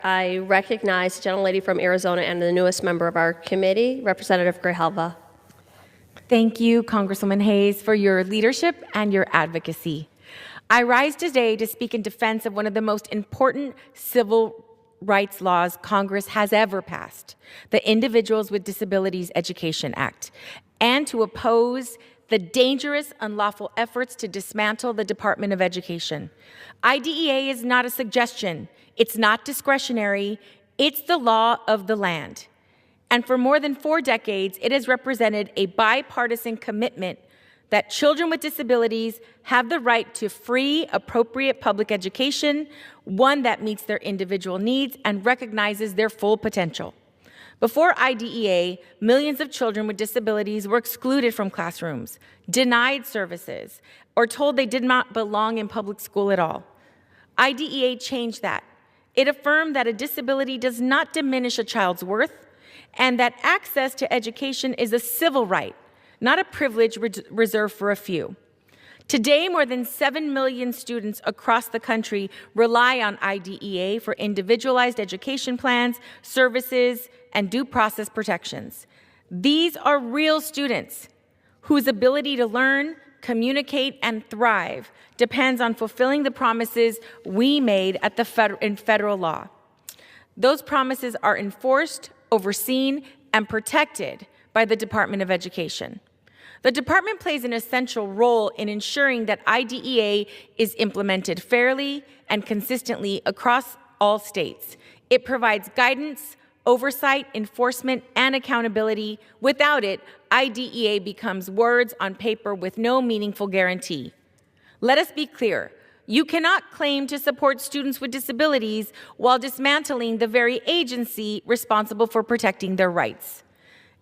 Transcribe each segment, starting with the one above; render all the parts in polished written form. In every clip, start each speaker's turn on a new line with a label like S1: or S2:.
S1: I recognize the gentlelady from Arizona and the newest member of our committee, Representative Grijalva.
S2: Thank you, Congresswoman Hayes, for your leadership and your advocacy. I rise today to speak in defense of one of the most important civil rights laws Congress has ever passed, the Individuals with Disabilities Education Act, and to oppose the dangerous, unlawful efforts to dismantle the Department of Education. IDEA is not a suggestion. It's not discretionary. It's the law of the land. And for more than 4 decades, it has represented a bipartisan commitment that children with disabilities have the right to free, appropriate public education, one that meets their individual needs and recognizes their full potential. Before IDEA, millions of children with disabilities were excluded from classrooms, denied services, or told they did not belong in public school at all. IDEA changed that. It affirmed that a disability does not diminish a child's worth, and that access to education is a civil right, not a privilege reserved for a few. Today, more than 7 million students across the country rely on IDEA for individualized education plans, services, and due process protections. These are real students whose ability to learn, communicate, and thrive depends on fulfilling the promises we made at in federal law. Those promises are enforced, overseen, and protected by the Department of Education. The department plays an essential role in ensuring that IDEA is implemented fairly and consistently across all states. It provides guidance, oversight, enforcement, and accountability. Without it, IDEA becomes words on paper with no meaningful guarantee. Let us be clear. You cannot claim to support students with disabilities while dismantling the very agency responsible for protecting their rights.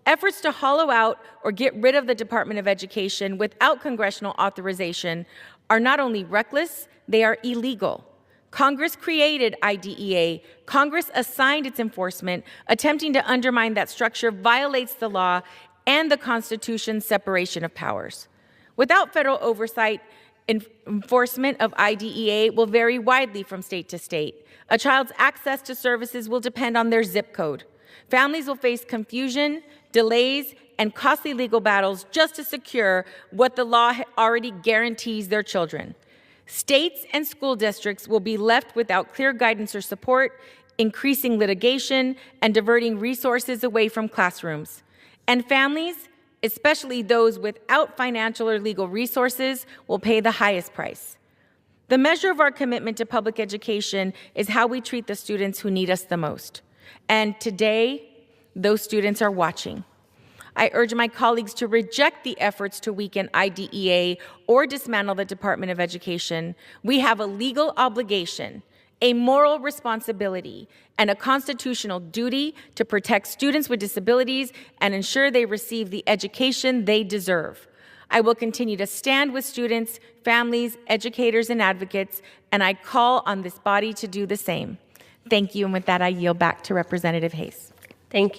S2: Efforts to hollow out or get rid of the Department of Education without congressional authorization are not only reckless, they are illegal. Congress created IDEA. Congress assigned its enforcement. Attempting to undermine that structure violates the law and the Constitution's separation of powers. Without federal oversight, enforcement of IDEA will vary widely from state to state. A child's access to services will depend on their zip code. Families will face confusion, delays, and costly legal battles just to secure what the law already guarantees their children. States and school districts will be left without clear guidance or support, increasing litigation and diverting resources away from classrooms. And families, especially those without financial or legal resources, will pay the highest price. The measure of our commitment to public education is how we treat the students who need us the most. And today, those students are watching. I urge my colleagues to reject the efforts to weaken IDEA or dismantle the Department of Education. We have a legal obligation, a moral responsibility, and a constitutional duty to protect students with disabilities and ensure they receive the education they deserve. I will continue to stand with students, families, educators, and advocates, and I call on this body to do the same. Thank you, and with that, I yield back to Representative Hayes.
S1: Thank you.